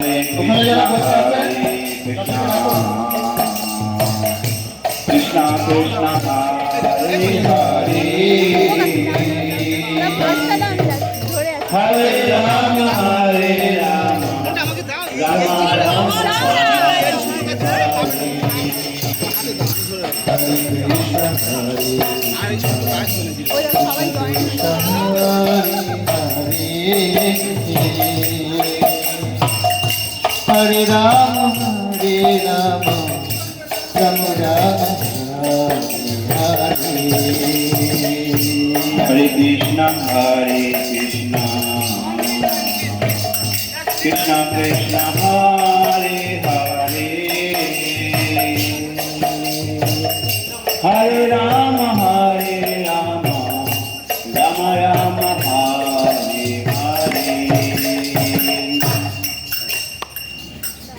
तुम्हाला जरा बसायचं कृष्णा कृष्णा हरे हरे हरे राम राम राम हरे राम राम राम हरे हरे कृष्णा कृष्णा कृष्णा हरे हरे